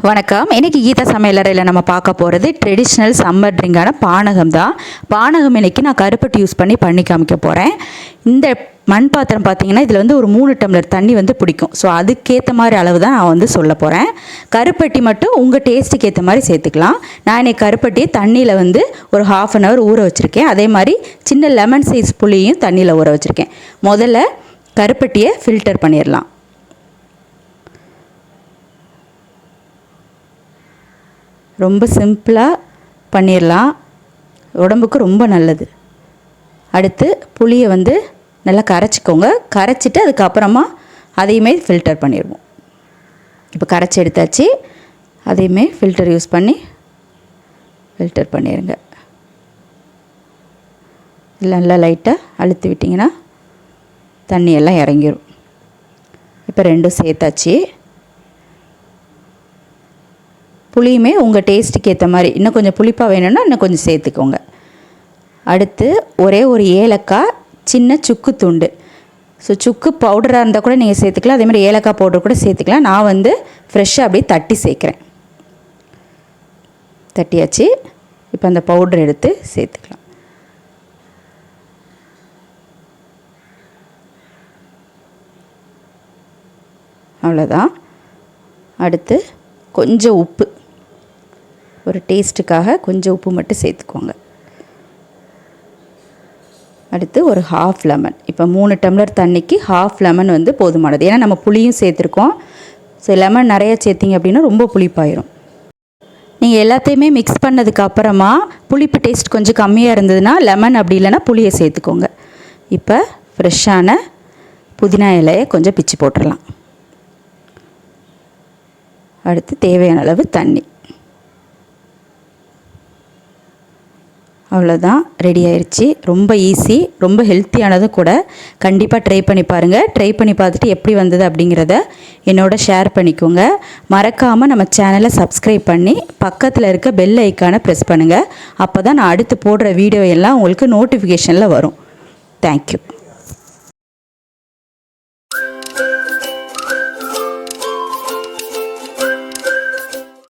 வணக்கம். இன்றைக்கி கீதா சமையலறையில் நம்ம பார்க்க போகிறது ட்ரெடிஷ்னல் சம்மர் ட்ரிங்கான பானகம் தான். பானகம் இன்றைக்கி நான் கருப்பட்டி யூஸ் பண்ணி காமிக்க போகிறேன். இந்த மண் பாத்திரம் பார்த்திங்கன்னா இதில் வந்து ஒரு 3 டம்ளர் தண்ணி வந்து பிடிக்கும். ஸோ அதுக்கேற்ற மாதிரி அளவு தான் நான் வந்து சொல்ல போகிறேன். கருப்பட்டி மட்டும் உங்கள் டேஸ்ட்டுக்கு ஏற்ற மாதிரி சேர்த்துக்கலாம். நான் இன்றைக்கி கருப்பட்டியை தண்ணியில் வந்து ஒரு 1/2 hour ஊற வச்சுருக்கேன். அதே மாதிரி சின்ன லெமன் சைஸ் புளியும் தண்ணியில் ஊற வச்சுருக்கேன். முதல்ல கருப்பட்டியை ஃபில்டர் பண்ணிடலாம். ரொம்ப சிம்பிளாக பண்ணிடலாம், உடம்புக்கு ரொம்ப நல்லது. அடுத்து புளியை வந்து நல்லா கரைச்சிக்கோங்க. கரைச்சிட்டு அதுக்கப்புறமா அதையுமே ஃபில்டர் பண்ணிடுவோம். இப்போ கரைச்சி எடுத்தாச்சு. அதையுமே ஃபில்டர் யூஸ் பண்ணி ஃபில்டர் பண்ணிடுங்க. இல்லை நல்லா லைட்டாக அழுத்தி விட்டிங்கன்னா தண்ணியெல்லாம் இறங்கிடும். இப்போ ரெண்டும் சேர்த்தாச்சு. புளியுமே உங்கள் டேஸ்ட்டுக்கு ஏற்ற மாதிரி இன்னும் கொஞ்சம் புளிப்பாக வேணும்னா இன்னும் கொஞ்சம் சேர்த்துக்கோங்க. அடுத்து ஒரே ஒரு ஏலக்காய், சின்ன சுக்கு துண்டு. ஸோ சுக்கு பவுடராக இருந்தால் கூட நீங்கள் சேர்த்துக்கலாம். அதேமாதிரி ஏலக்காய் பவுடர் கூட சேர்த்துக்கலாம். நான் வந்து ஃப்ரெஷ்ஷாக அப்படியே தட்டி சேர்க்குறேன். தட்டியாச்சு. இப்போ அந்த பவுடர் எடுத்து சேர்த்துக்கலாம். அவ்வளோதான். அடுத்து கொஞ்சம் உப்பு, ஒரு டேஸ்ட்டுக்காக கொஞ்சம் உப்பு மட்டும் சேர்த்துக்கோங்க. அடுத்து ஒரு 1/2 லெமன். இப்போ 3 டம்ளர் தண்ணிக்கு 1/2 லெமன் வந்து போதுமானது. ஏன்னா நம்ம புளியும் சேர்த்துருக்கோம். ஸோ லெமன் நிறையா சேர்த்திங்க அப்படின்னா ரொம்ப புளிப்பாயிரும். நீங்கள் எல்லாத்தையுமே மிக்ஸ் பண்ணதுக்கு அப்புறமா புளிப்பு டேஸ்ட் கொஞ்சம் கம்மியாக இருந்ததுன்னா லெமன், அப்படி இல்லைன்னா புளியை சேர்த்துக்கோங்க. இப்போ ஃப்ரெஷ்ஷான புதினா இலையை கொஞ்சம் பிச்சு போட்டுடலாம். அடுத்து தேவையான அளவு தண்ணி. அவ்வளோதான், ரெடி ஆயிடுச்சு. ரொம்ப ஈஸி, ரொம்ப ஹெல்த்தியானதும் கூட. கண்டிப்பாக ட்ரை பண்ணி பாருங்கள். ட்ரை பண்ணி பார்த்துட்டு எப்படி வந்தது அப்படிங்கிறத என்னோட ஷேர் பண்ணிக்கோங்க. மறக்காமல் நம்ம சேனலை சப்ஸ்கிரைப் பண்ணி பக்கத்தில் இருக்க பெல் ஐக்கானை ப்ரெஸ் பண்ணுங்கள். அப்போ தான் நான் அடுத்து போடுற வீடியோ எல்லாம் உங்களுக்கு நோட்டிஃபிகேஷனில் வரும். தேங்க்யூ.